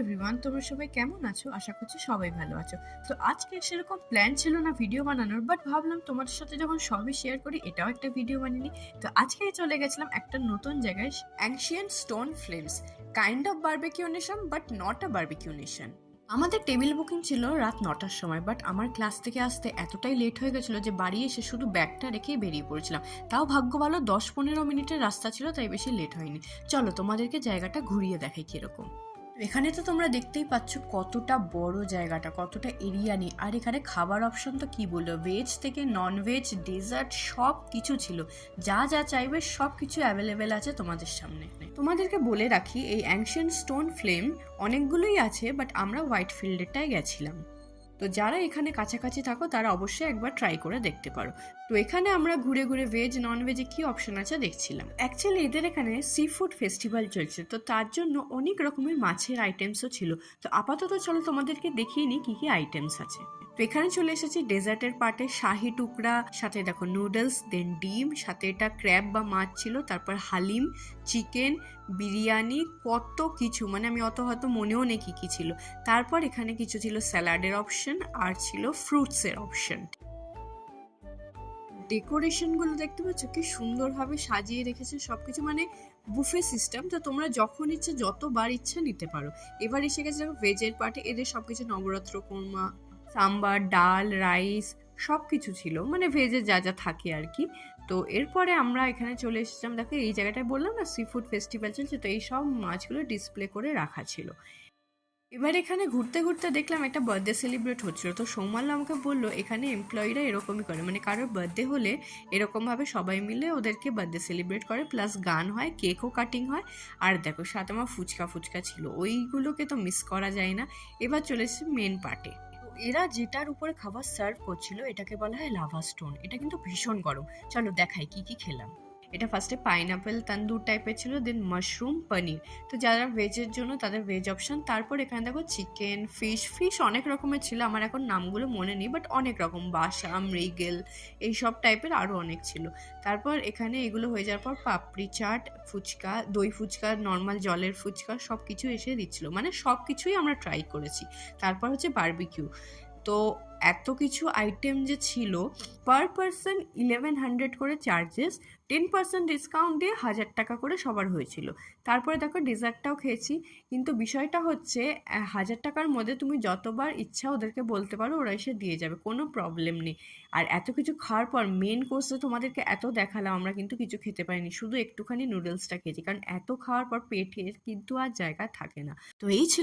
Everyone, তোমরা সবাই কেমন আছো? আশা করছি সবাই ভালো আছো। তো আজকে সেরকম প্ল্যান ছিল না ভিডিও বানানোর, বাট ভাবলাম তোমাদের সাথে যখন সবই শেয়ার করি এটাও একটা ভিডিও বানিয়ে নিই। তো আজকে চলে গেছিলাম একটা নতুন জায়গায়, ancient stone flames, kind of barbecue nation but not a barbecue nation. আমাদের টেবিল বুকিং ছিল রাত 9টার সময়, বাট আমার ক্লাস থেকে আসতে এতটাই লেট হয়ে গেছিলো যে বাড়ি এসে শুধু ব্যাগটা রেখেই বেরিয়ে পড়েছিলাম। তাও ভাগ্য ভালো 10-15 মিনিটের রাস্তা ছিল, তাই বেশি লেট হয়নি। চলো তোমাদেরকে জায়গাটা ঘুরিয়ে দেখাই কিরকম। এখানে তো তোমরা দেখতেই পাচ্ছ কতটা বড় জায়গাটা, কতটা এরিয়া নিয়ে। আর এখানে খাবার অপশন তো কি বলবো, ভেজ থেকে নন ভেজ, ডেজার্ট সব কিছু ছিল। যা যা চাইবে সব কিছু অ্যাভেলেবেল আছে তোমাদের সামনে। তোমাদেরকে বলে রাখি, এই অ্যানশিয়েন্ট স্টোন ফ্লেম অনেকগুলোই আছে, বাট আমরা হোয়াইট ফিল্ডেরটাই গেছিলাম। তো যারা এখানে কাছাকাছি থাকো তারা অবশ্যই একবার ট্রাই করে দেখতে পারো। তো এখানে আমরা ঘুরে ঘুরে ভেজ নন ভেজে কি অপশন আছে দেখছিলাম। অ্যাকচুয়ালি এদের এখানে সি ফুড ফেস্টিভ্যাল চলছে, তো তার জন্য অনেক রকমের মাছের আইটেমসও ছিল। তো আপাতত চলো তোমাদেরকে দেখিয়ে নিই কি কি আইটেমস আছে। তো এখানে চলে এসেছি ডেজার্টের পার্টে। শাহি টুকরা, সাথে দেখো নুডলস, দেন ডিম, সাথে এটা ক্র্যাব বা মাছ ছিল, তারপর হালিম, চিকেন, বিরিয়ানি, কত কিছু, মানে আমি অত হয়তো মনেও নেই কি কি ছিল। তারপর এখানে কিছু ছিল স্যালাডের অপশন আর ছিল ফ্রুটসের অপশন। ডেকোরেশনগুলো দেখতে পাচ্ছ কি সুন্দরভাবে সাজিয়ে রেখেছে সবকিছু, মানে বুফে সিস্টেম। তো তোমরা যখন ইচ্ছে যতবার ইচ্ছা নিতে পারো। এবার এসে গেছে দেখো ভেজের পার্টে, এদের সবকিছু নবরাত্র কোরমা, সাম্বার, ডাল, রাইস সব কিছু ছিল, মানে ভেজে যা যা থাকে আর কি। তো এরপরে আমরা এখানে চলে এসেছিলাম, দেখো এই জায়গাটায় বললাম না সি ফুড ফেস্টিভ্যাল চলছে, তো এই সব মাছগুলো ডিসপ্লে করে রাখা ছিল। এবার এখানে ঘুরতে ঘুরতে দেখলাম একটা বার্থডে সেলিব্রেট হচ্ছিল। তো সৌমাল্য আমাকে বললো এখানে এমপ্লয়িরা এরকমই করে, মানে কারোর বার্থডে হলে এরকমভাবে সবাই মিলে ওদেরকে বার্থডে সেলিব্রেট করে, প্লাস গান হয়, কেকও কাটিং হয়। আর দেখো সাথে আমার ফুচকা ফুচকা ছিল, ওইগুলোকে তো মিস করা যায় না। এবার চলে এসেছি মেন পার্টে। এরা যেটার উপরে খাবার সার্ভ করছিল এটাকে বলা হয় লাভা স্টোন। এটা কিন্তু ভীষণ গরম। চলো দেখাই কি কি খেলাম। এটা ফার্স্টে পাইনাপেল তান্দুর টাইপের ছিল, দেন মাশরুম পনির। তো যারা ভেজের জন্য তাদের ভেজ অপশন। তারপর এখানে দেখো চিকেন, ফিশ অনেক রকমের ছিল, আমার এখন নামগুলো মনে নেই, বাট অনেক রকম, বাসা, মৃগেল, এইসব টাইপের আরও অনেক ছিল। তারপর এখানে এগুলো হয়ে যাওয়ার পর পাপড়ি চাট, ফুচকা, দই ফুচকা, নর্মাল জলের ফুচকা সব কিছু এসে দিচ্ছিল, মানে সব কিছুই আমরা ট্রাই করেছি। তারপর হচ্ছে বারবিকিউ। তো এত কিছু আইটেম যে ছিল, পার পারসন 1100 করে চার্জেস, 10% ডিসকাউন্ট দিয়ে 1000 টাকা করে সবার হয়েছিল। তারপরে দেখো ডেজার্টটাও খেয়েছি। কিন্তু বিষয়টা হচ্ছে 1000 টাকার মধ্যে তুমি যতবার ইচ্ছা ওদেরকে বলতে পারো, ওরা এসে দিয়ে যাবে, কোনো প্রবলেম নেই। আর এত কিছু খাওয়ার পর মেন কোর্সে তোমাদেরকে এত দেখালাম, আমরা কিন্তু কিছু খেতে পারিনি, শুধু একটুখানি নুডলসটা খেয়েছি, কারণ এত খাওয়ার পর পেটে কিন্তু আর জায়গা থাকে না। তো এই ছিল